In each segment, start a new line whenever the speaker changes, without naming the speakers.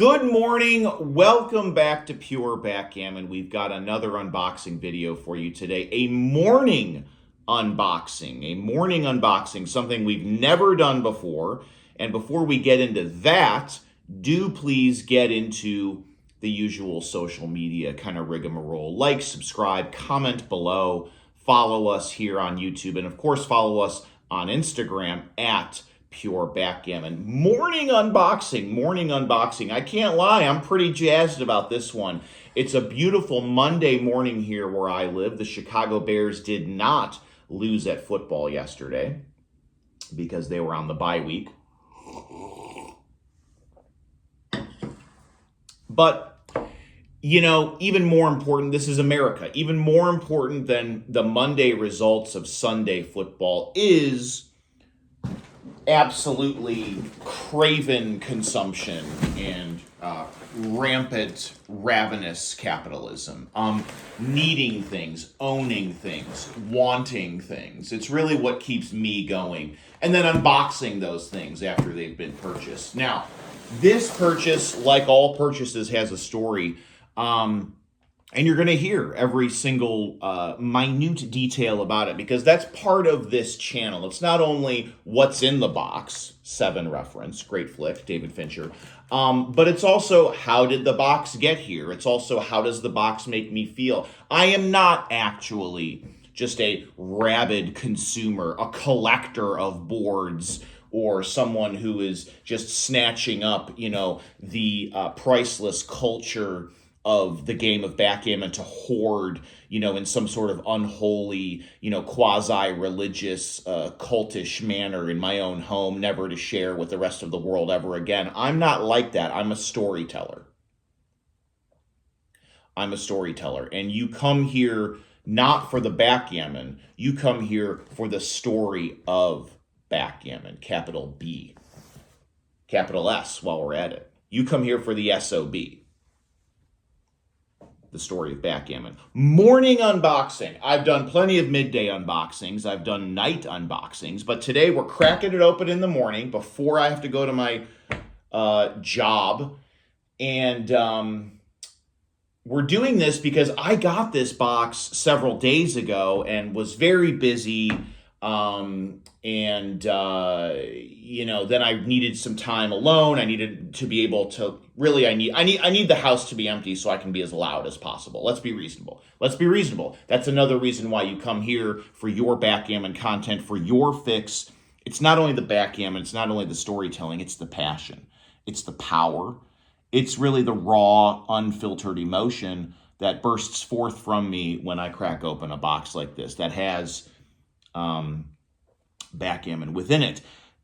Good morning. Welcome back to Pure Backgammon. We've got another unboxing video for you today. A morning unboxing, something we've never done before. And before we get into that, do please get into the usual social media kind of rigmarole. Like, subscribe, comment below, follow us here on YouTube, and of course follow us on Instagram at Pure Backgammon. Morning unboxing. I can't lie, I'm pretty jazzed about this one. It's a beautiful Monday morning here where I live. The Chicago Bears did not lose at football yesterday because they were on the bye week. But, you know, even more important, this is America. Even more important than the Monday results of Sunday football is absolutely craven consumption and rampant, ravenous capitalism. Needing things, owning things, wanting things. It's really what keeps me going. And then unboxing those things after they've been purchased. Now, this purchase, like all purchases, has a story. And you're going to hear every single minute detail about it because that's part of this channel. It's not only what's in the box, Seven reference, great flick, David Fincher, but it's also how did the box get here? It's also how does the box make me feel? I am not actually just a rabid consumer, a collector of boards, or someone who is just snatching up, the priceless culture of the game of backgammon to hoard, in some sort of unholy, quasi-religious, cultish manner in my own home, never to share with the rest of the world ever again. I'm not like that. I'm a storyteller. And you come here not for the backgammon. You come here for the story of backgammon, capital B, capital S while we're at it. You come here for the SOB. The story of backgammon. Morning unboxing. I've done plenty of midday unboxings. I've done night unboxings, but today we're cracking it open in the morning before I have to go to my job. And we're doing this because I got this box several days ago and was very busy. Then I needed some time alone. I needed to be able to really, I need the house to be empty so I can be as loud as possible. Let's be reasonable. That's another reason why you come here for your backgammon content, for your fix. It's not only the backgammon, it's not only the storytelling, it's the passion, it's the power. It's really the raw, unfiltered emotion that bursts forth from me when I crack open a box like this that has backgammon within it.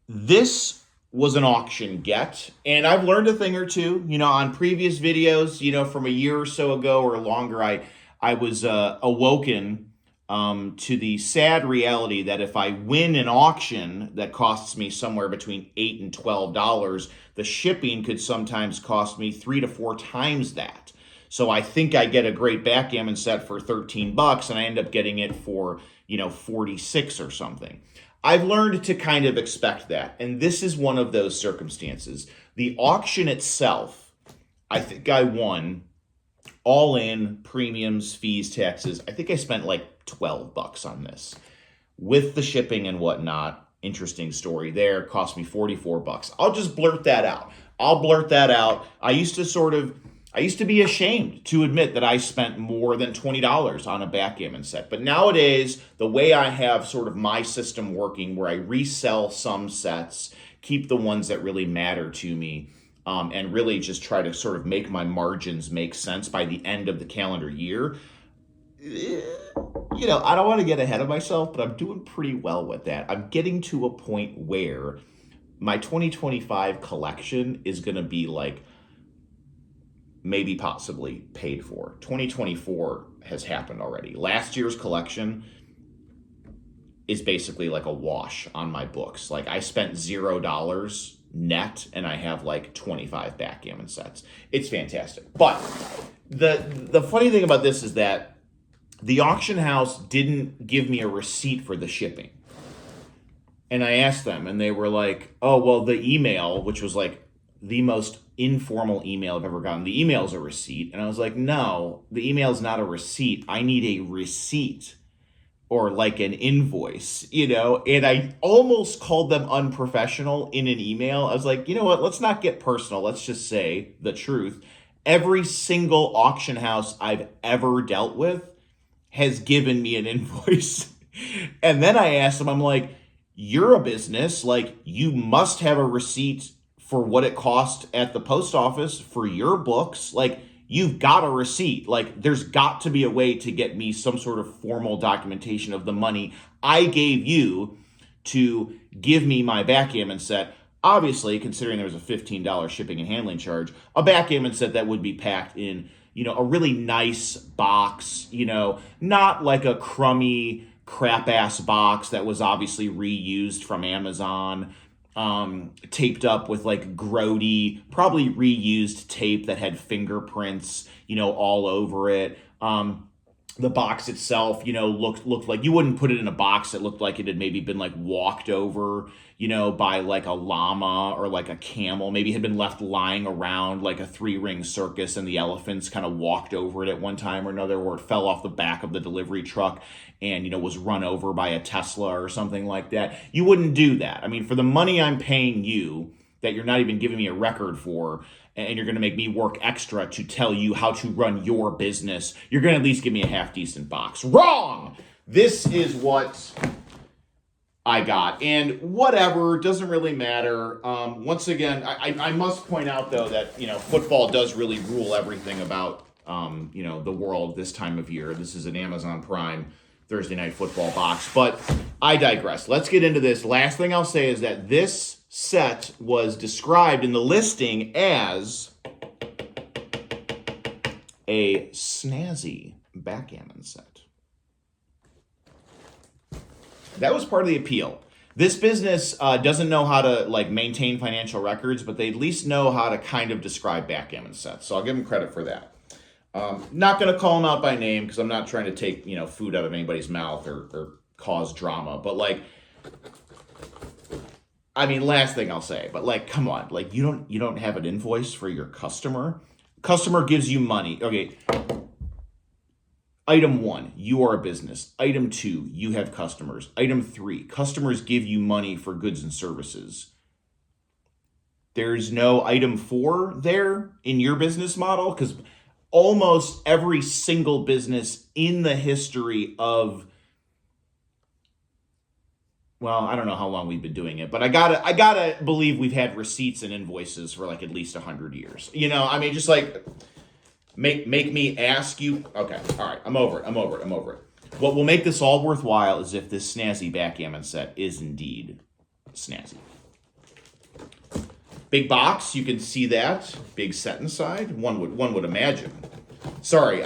This was an auction get, and I've learned a thing or two, on previous videos, from a year or so ago or longer. I was awoken to the sad reality that if I win an auction that costs me somewhere between $8 and $12, the shipping could sometimes cost me 3 to 4 times that. So I think I get a great backgammon set for $13 and I end up getting it for, 46 or something. I've learned to kind of expect that. And this is one of those circumstances. The auction itself, I think I won all in premiums, fees, taxes. I think I spent like $12 on this with the shipping and whatnot. Interesting story there. Cost me $44. I'll just blurt that out. I used to be ashamed to admit that I spent more than $20 on a backgammon set. But nowadays, the way I have sort of my system working where I resell some sets, keep the ones that really matter to me, and really just try to sort of make my margins make sense by the end of the calendar year. I don't want to get ahead of myself, but I'm doing pretty well with that. I'm getting to a point where my 2025 collection is going to be like, maybe possibly paid for. 2024 has happened already. Last year's collection is basically like a wash on my books. Like I spent $0 net and I have like 25 backgammon sets. It's fantastic. But the funny thing about this is that the auction house didn't give me a receipt for the shipping. And I asked them and they were like, oh, well, the email, which was like the most informal email I've ever gotten. The email's a receipt. And I was like, no, the email's not a receipt. I need a receipt or like an invoice, and I almost called them unprofessional in an email. I was like, you know what? Let's not get personal. Let's just say the truth. Every single auction house I've ever dealt with has given me an invoice. And then I asked them, I'm like, you're a business, like you must have a receipt for what it cost at the post office for your books. Like you've got a receipt. Like there's got to be a way to get me some sort of formal documentation of the money I gave you to give me my backgammon set. Obviously, considering there was a $15 shipping and handling charge, a backgammon set that would be packed in, a really nice box, not like a crummy crap ass box that was obviously reused from Amazon, taped up with like grody, probably reused tape that had fingerprints, all over it. The box itself, looked like you wouldn't put it in a box that looked like it had maybe been like walked over, by like a llama or like a camel. Maybe it had been left lying around like a 3-ring circus and the elephants kind of walked over it at one time or another, or it fell off the back of the delivery truck and, was run over by a Tesla or something like that. You wouldn't do that. I mean, for the money I'm paying you that you're not even giving me a record for, and you're going to make me work extra to tell you how to run your business, you're going to at least give me a half decent box. Wrong! This is what I got. And whatever, doesn't really matter. Once again, I must point out, though, that, football does really rule everything about, the world this time of year. This is an Amazon Prime Thursday Night Football box. But I digress. Let's get into this. Last thing I'll say is that this set was described in the listing as a snazzy backgammon set. That was part of the appeal. This business doesn't know how to like maintain financial records, but they at least know how to kind of describe backgammon sets. So I'll give them credit for that. Not going to call them out by name because I'm not trying to take food out of anybody's mouth or cause drama. But like, I mean, last thing I'll say, but like, come on, like you don't have an invoice for your customer. Customer gives you money. Okay. Item 1, you are a business. Item 2, you have customers. Item 3, customers give you money for goods and services. There's no item 4 there in your business model, because almost every single business in the history of, well, I don't know how long we've been doing it, but I gotta believe we've had receipts and invoices for like at least 100 years. I mean, just like make me ask you. Okay, all right, I'm over it. What will make this all worthwhile is if this snazzy backgammon set is indeed snazzy. Big box, you can see that. Big set inside, one would imagine. Sorry,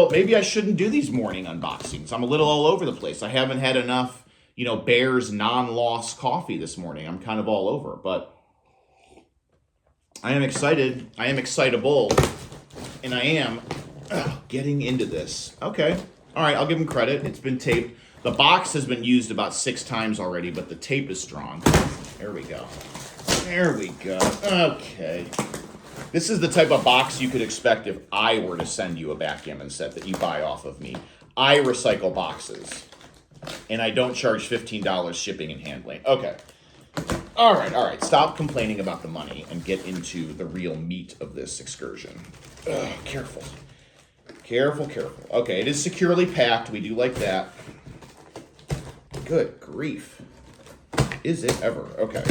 maybe I shouldn't do these morning unboxings. I'm a little all over the place. I haven't had enough Bears non-loss coffee this morning. I'm kind of all over, but I am excited. I am excitable, and I am getting into this. Okay. All right, I'll give them credit. It's been taped. The box has been used about 6 times already, but the tape is strong. There we go. Okay. This is the type of box you could expect if I were to send you a backgammon set that you buy off of me. I recycle boxes. And I don't charge $15 shipping and handling. Okay. All right. Stop complaining about the money and get into the real meat of this excursion. Careful. Okay, it is securely packed. We do like that. Good grief. Is it ever? Okay.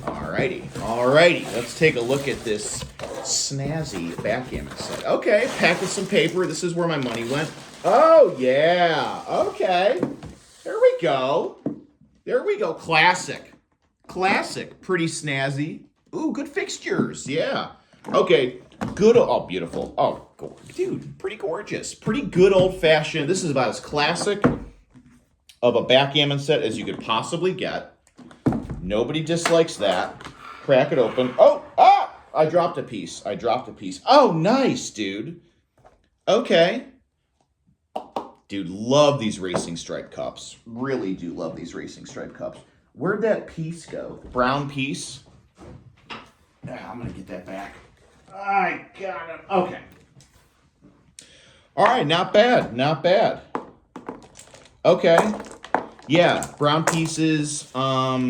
Alrighty. Let's take a look at this snazzy backgammon set. Okay, packed with some paper. This is where my money went. Oh, yeah. Okay. There we go. Classic. Pretty snazzy. Ooh, good fixtures. Yeah. Okay. Good. Oh, beautiful. Oh, dude, pretty gorgeous. Pretty good old-fashioned. This is about as classic of a backgammon set as you could possibly get. Nobody dislikes that. Crack it open. I dropped a piece. Oh, nice, dude. Okay. Dude, love these racing stripe cups. Really do love these racing stripe cups. Where'd that piece go? The brown piece? I'm going to get that back. I got him. Okay. All right, not bad, not bad. Okay. Yeah, brown pieces. All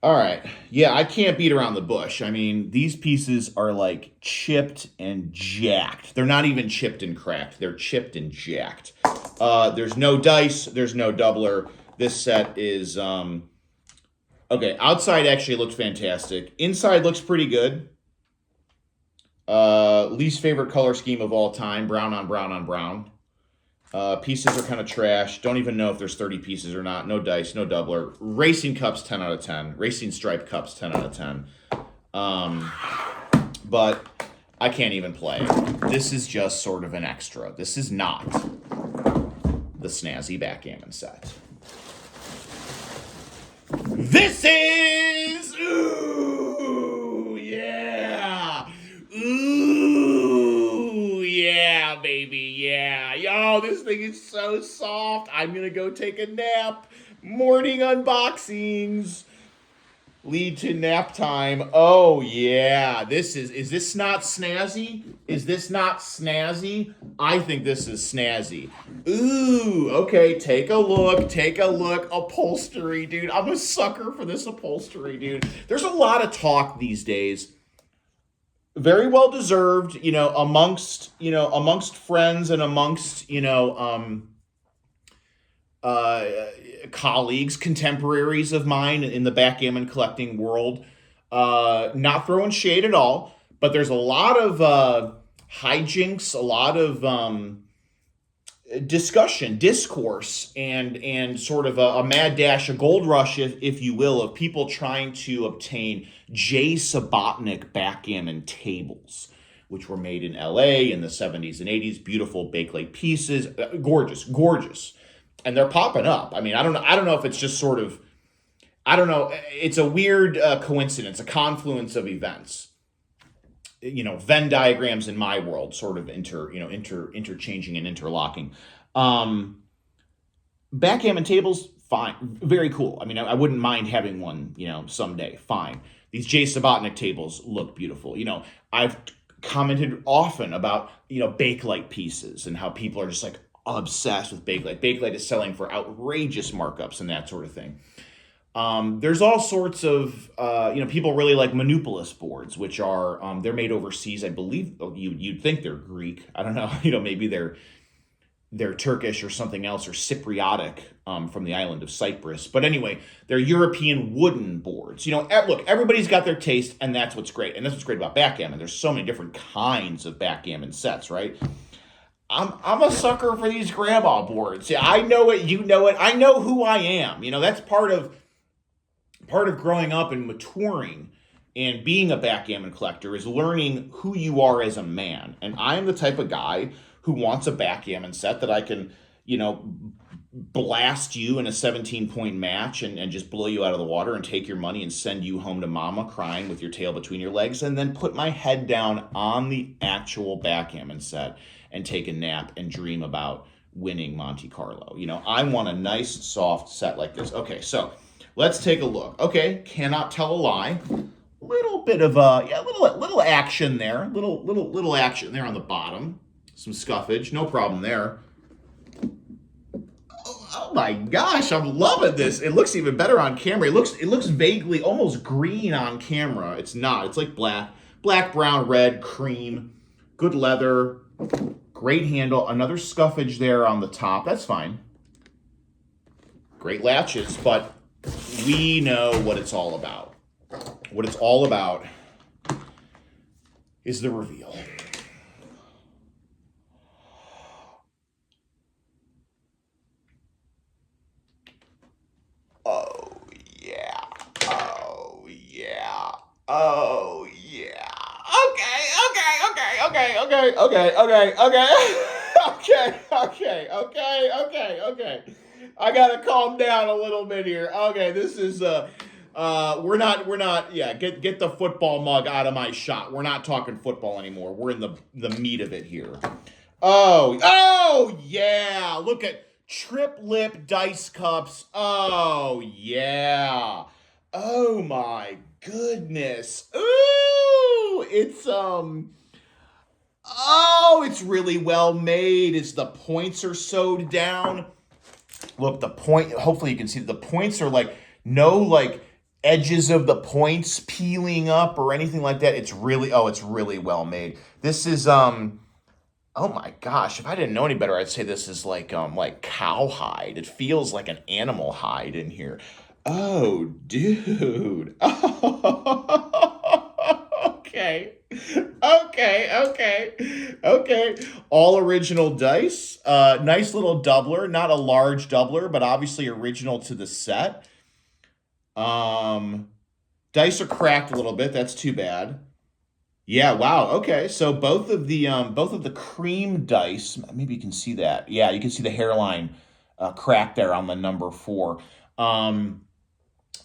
right. Yeah, I can't beat around the bush. I mean, these pieces are like chipped and jacked. They're not even chipped and cracked. They're chipped and jacked. There's no dice. There's no doubler. This set is okay. Outside actually looks fantastic. Inside looks pretty good. Least favorite color scheme of all time: brown on brown on brown. Pieces are kind of trash. Don't even know if there's 30 pieces or not. No dice, no doubler. Racing cups, 10 out of 10. Racing stripe cups, 10 out of 10. But I can't even play. This is just sort of an extra. This is not the snazzy backgammon set. This is... Ooh, yeah. Ooh, yeah, baby, yeah. Yo, this thing is so soft. I'm gonna go take a nap. Morning unboxings lead to nap time. Oh, yeah. Is this not snazzy? Is this not snazzy? I think this is snazzy. Ooh, okay, take a look, take a look. Upholstery, dude. I'm a sucker for this upholstery, dude. There's a lot of talk these days. Very well deserved, amongst friends and amongst, colleagues, contemporaries of mine in the backgammon collecting world. Not throwing shade at all, but there's a lot of hijinks, a lot of discussion, discourse, and sort of a mad dash, a gold rush, if you will, of people trying to obtain J. Subotnick backgammon tables, which were made in LA in the 70s and 80s. Beautiful bakelite pieces, gorgeous, gorgeous. And they're popping up. I mean, I don't know if it's just sort of, I don't know. It's a weird coincidence, a confluence of events. Venn diagrams in my world sort of interchanging and interlocking. Backgammon tables, fine, very cool. I mean, I wouldn't mind having one, someday. Fine. These J. Subotnick tables look beautiful. I've commented often about bakelite pieces and how people are just like obsessed with bakelite. Bakelite is selling for outrageous markups and that sort of thing. There's all sorts of, people really like Monopolis boards, which are, they're made overseas. I believe you'd think they're Greek. I don't know, maybe they're Turkish or something else, or Cypriotic, from the island of Cyprus. But anyway, they're European wooden boards. Look, everybody's got their taste, and that's what's great. And that's what's great about backgammon. There's so many different kinds of backgammon sets, right? I'm a sucker for these grandma boards. Yeah, I know it, you know it. I know who I am. That's part of growing up and maturing and being a backgammon collector is learning who you are as a man. And I am the type of guy who wants a backgammon set that I can, blast you in a 17-point match and just blow you out of the water and take your money and send you home to mama crying with your tail between your legs, and then put my head down on the actual backgammon set and take a nap and dream about winning Monte Carlo. I want a nice, soft set like this. Okay, so let's take a look. Okay, cannot tell a lie. Little bit of little action there. Little action there on the bottom. Some scuffage, no problem there. Oh my gosh, I'm loving this. It looks even better on camera. It looks vaguely almost green on camera. It's not. It's like black, brown, red, cream. Good leather. Great handle. Another scuffage there on the top. That's fine. Great latches, but we know what it's all about. What it's all about is the reveal. Oh, yeah. Oh, yeah. Oh, yeah. Okay. I gotta calm down a little bit here. Okay, this is we're not yeah, get the football mug out of my shot. We're not talking football anymore. We're in the meat of it here. Oh yeah, look at trip lip dice cups. Oh yeah. Oh my goodness. Ooh, it's really well made. It's the points are sewed down. Look, hopefully you can see the points are like no like edges of the points peeling up or anything like that. It's really well made. This is oh my gosh, if I didn't know any better, I'd say this is like cowhide. It feels like an animal hide in here. Oh, dude. Okay. Okay. All original dice. Nice little doubler. Not a large doubler, but obviously original to the set. Um, Dice are cracked a little bit. That's too bad. Yeah, wow. Okay. So both of the cream dice, maybe you can see that. Yeah, you can see the hairline crack there on the number 4. Um,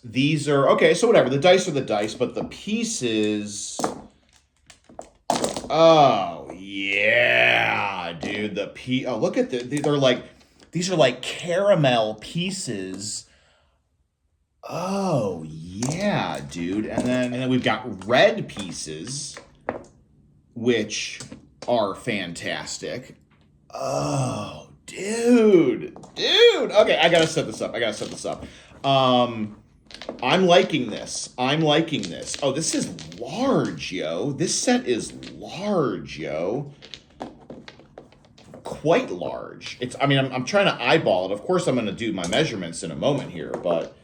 these are okay, so whatever. The dice are the dice, but the pieces. Oh yeah, dude. Oh, look at they're like these are like caramel pieces. Oh yeah, dude. And then we've got red pieces, which are fantastic. Oh, dude. Okay, I gotta set this up. I'm liking this. Oh, this is large, yo. This set is large, yo. Quite large. I'm trying to eyeball it. Of course, I'm gonna do my measurements in a moment here, but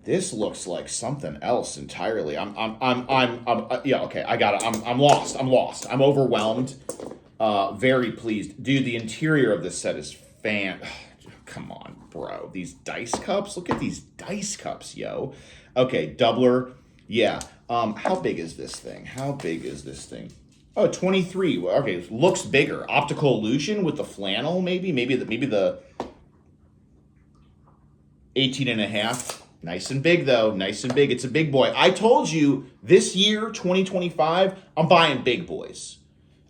this looks like something else entirely. Yeah, okay, I got it. I'm lost. I'm overwhelmed. Very pleased. Dude, the interior of this set is come on, bro. These dice cups. Look at these dice cups, yo. Okay, doubler. Yeah. How big is this thing? Oh, 23. Okay, looks bigger. Optical illusion with the flannel, maybe? Maybe the 18 and a half. Nice and big, though. Nice and big. It's a big boy. I told you this year, 2025, I'm buying big boys.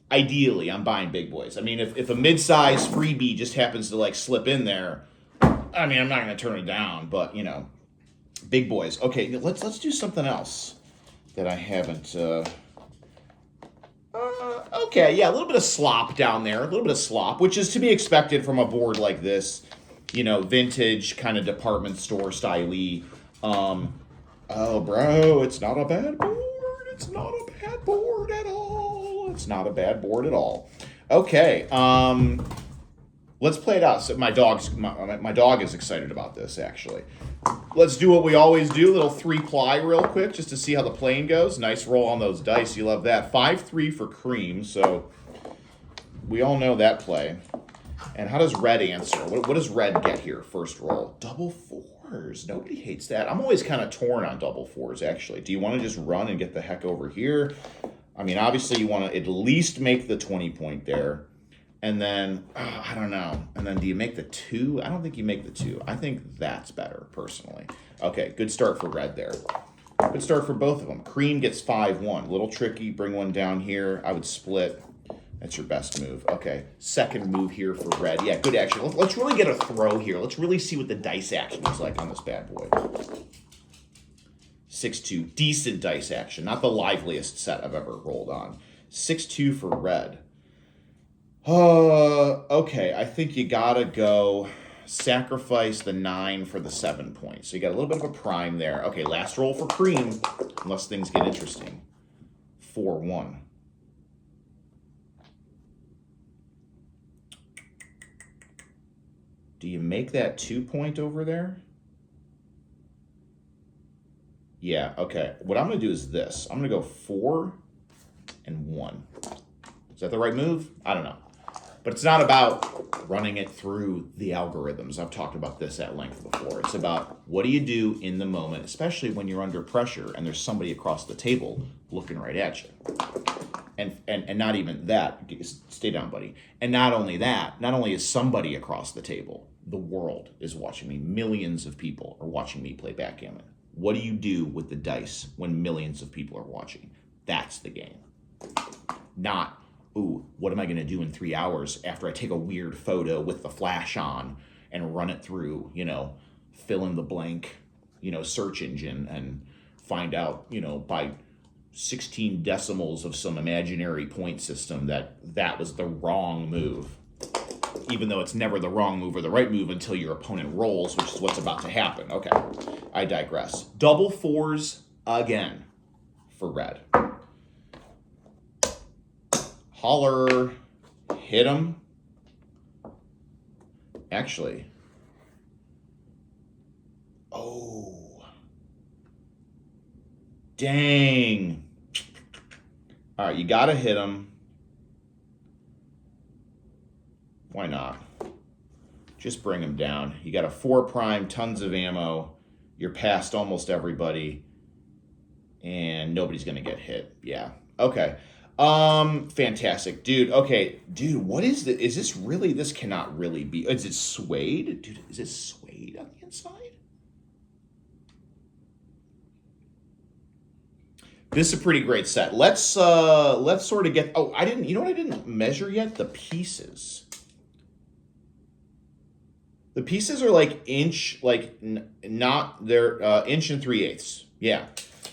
Ideally, I'm buying big boys. I mean, if a mid-size freebie just happens to like slip in there, I mean, I'm not going to turn it down, but big boys. Okay, let's do something else that I haven't. Okay, yeah, a little bit of slop down there, which is to be expected from a board like this, vintage kind of department store style-y. Oh, bro, it's not a bad board. It's not a bad board at all. Okay, let's play it out. So my dog is excited about this, actually. Let's do what we always do, a little 3-ply real quick, just to see how the playing goes. Nice roll on those dice. You love that. 5-3 for cream, so we all know that play. And how does red answer? What does red get here, first roll? Double 4s. Nobody hates that. I'm always kind of torn on double 4s, actually. Do you want to just run and get the heck over here? I mean, obviously you want to at least make the 20 point there. And then, I don't know. And then do you make the 2? I don't think you make the 2. I think that's better, personally. Okay, good start for red there. Good start for both of them. Cream gets 5-1. A little tricky. Bring one down here. I would split. That's your best move. Okay, second move here for red. Yeah, good action. Let's really get a throw here. Let's really see what the dice action is like on this bad boy. 6-2. Decent dice action. Not the liveliest set I've ever rolled on. 6-2 for red. Okay, I think you gotta go sacrifice the 9 for the 7 points. So you got a little bit of a prime there. Okay, last roll for cream, unless things get interesting. 4-1. Do you make that 2 point over there? Yeah, okay. What I'm going to do is this. I'm going to go 4 and 1. Is that the right move? I don't know. But it's not about running it through the algorithms. I've talked about this at length before. It's about what do you do in the moment, especially when you're under pressure and there's somebody across the table looking right at you. And not even that. Stay down, buddy. And not only that, not only is somebody across the table, the world is watching me. Millions of people are watching me play backgammon. What do you do with the dice when millions of people are watching? That's the game. Not, ooh, what am I going to do in 3 hours after I take a weird photo with the flash on and run it through, fill in the blank, search engine and find out, by 16 decimals of some imaginary point system that was the wrong move, even though it's never the wrong move or the right move until your opponent rolls, which is what's about to happen. Okay, I digress. Double fours again for red. Holler, hit him. Actually, oh, dang. All right, you got to hit him. Why not? Just bring him down. You got a 4 prime, tons of ammo. You're past almost everybody. And nobody's going to get hit. Yeah. Okay. Fantastic. Dude, okay. Dude, what is this? Is this really, this cannot really be, is it suede? Dude, is it suede on the inside? This is a pretty great set. Let's sort of get, oh, you know what I didn't measure yet? The pieces. The pieces are like inch, like they're inch and 3/8. Yeah.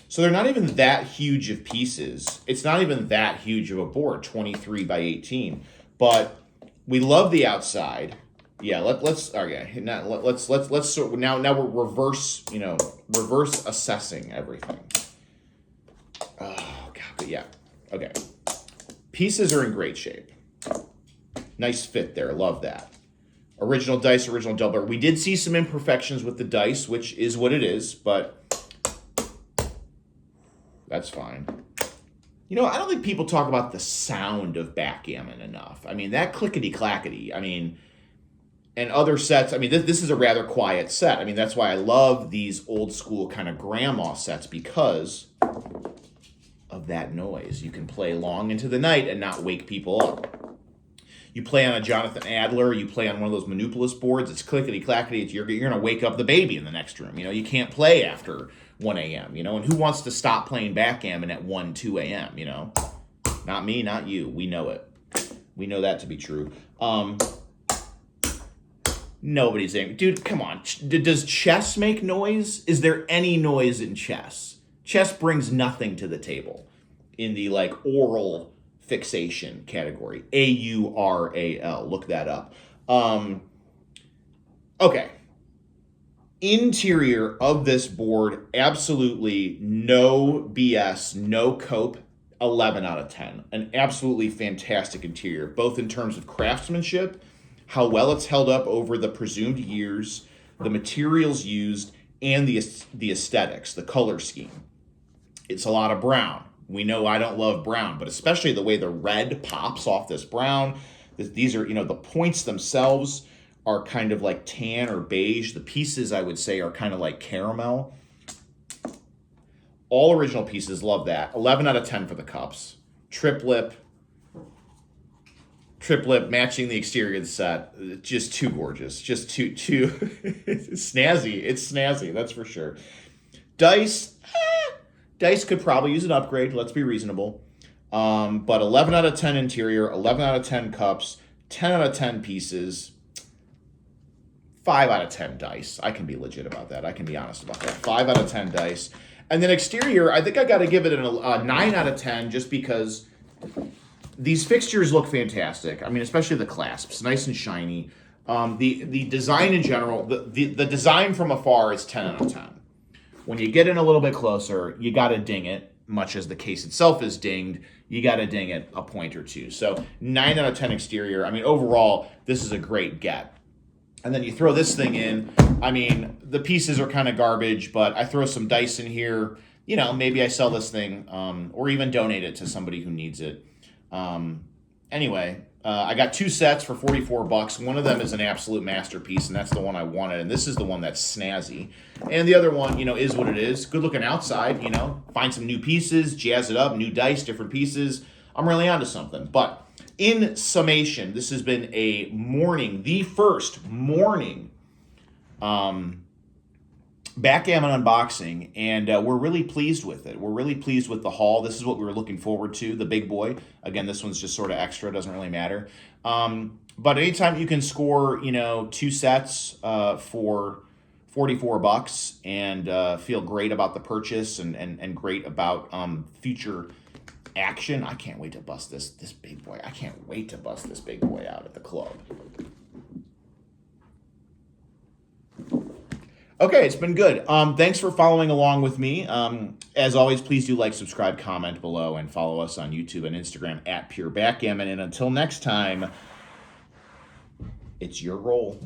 So they're not even that huge of pieces. It's not even that huge of a board, 23 by 18. But we love the outside. Yeah, let's okay. Now let's sort now we're reverse assessing everything. Oh god, but yeah. Okay. Pieces are in great shape. Nice fit there. Love that. Original dice, original doubler. We did see some imperfections with the dice, which is what it is, but that's fine. I don't think people talk about the sound of backgammon enough. I mean, that clickety-clackety, and other sets, this is a rather quiet set. That's why I love these old school kind of grandma sets, because of that noise. You can play long into the night and not wake people up. You play on a Jonathan Adler, you play on one of those Monopolis boards, it's clickety-clackety, you're going to wake up the baby in the next room. You can't play after 1 a.m., and who wants to stop playing backgammon at 1, 2 a.m., Not me, not you. We know it. We know that to be true. Nobody's angry. Dude, come on. Does chess make noise? Is there any noise in chess? Chess brings nothing to the table in the, oral fixation category. AURAL. Look that up. Okay. Interior of this board, absolutely no BS, no cope, 11 out of 10. An absolutely fantastic interior, both in terms of craftsmanship, how well it's held up over the presumed years, the materials used, and the aesthetics, the color scheme. It's a lot of brown. We know I don't love brown, but especially the way the red pops off this brown. These are, the points themselves are kind of like tan or beige. The pieces, I would say, are kind of like caramel. All original pieces, love that. 11 out of 10 for the cups. Triplet matching the exterior of the set. Just too gorgeous. Just too snazzy. It's snazzy, that's for sure. Dice could probably use an upgrade. Let's be reasonable. But 11 out of 10 interior, 11 out of 10 cups, 10 out of 10 pieces, 5 out of 10 dice. I can be legit about that. I can be honest about that. 5 out of 10 dice. And then exterior, I think I got to give it a 9 out of 10 just because these fixtures look fantastic. Especially the clasps, nice and shiny. The design in general, the design from afar is 10 out of 10. When you get in a little bit closer, you got to ding it, much as the case itself is dinged. You got to ding it a point or two. So 9 out of 10 exterior. Overall, this is a great get. And then you throw this thing in. The pieces are kind of garbage, but I throw some dice in here. Maybe I sell this thing or even donate it to somebody who needs it. Anyway, I got 2 sets for $44. One of them is an absolute masterpiece, and that's the one I wanted. And this is the one that's snazzy. And the other one, is what it is. Good looking outside, Find some new pieces, jazz it up, new dice, different pieces. I'm really onto something. But in summation, this has been the first morning backgammon unboxing, and we're really pleased with it. We're really pleased with the haul. This is what we were looking forward to, the big boy. Again, this one's just sort of extra, doesn't really matter. But anytime you can score, 2 sets for 44 bucks, and feel great about the purchase, and great about future action. I can't wait to bust this big boy. I can't wait to bust this big boy out at the club. Okay, it's been good. Thanks for following along with me. As always, please do like, subscribe, comment below, and follow us on YouTube and Instagram at Pure Backgammon. And until next time, it's your roll.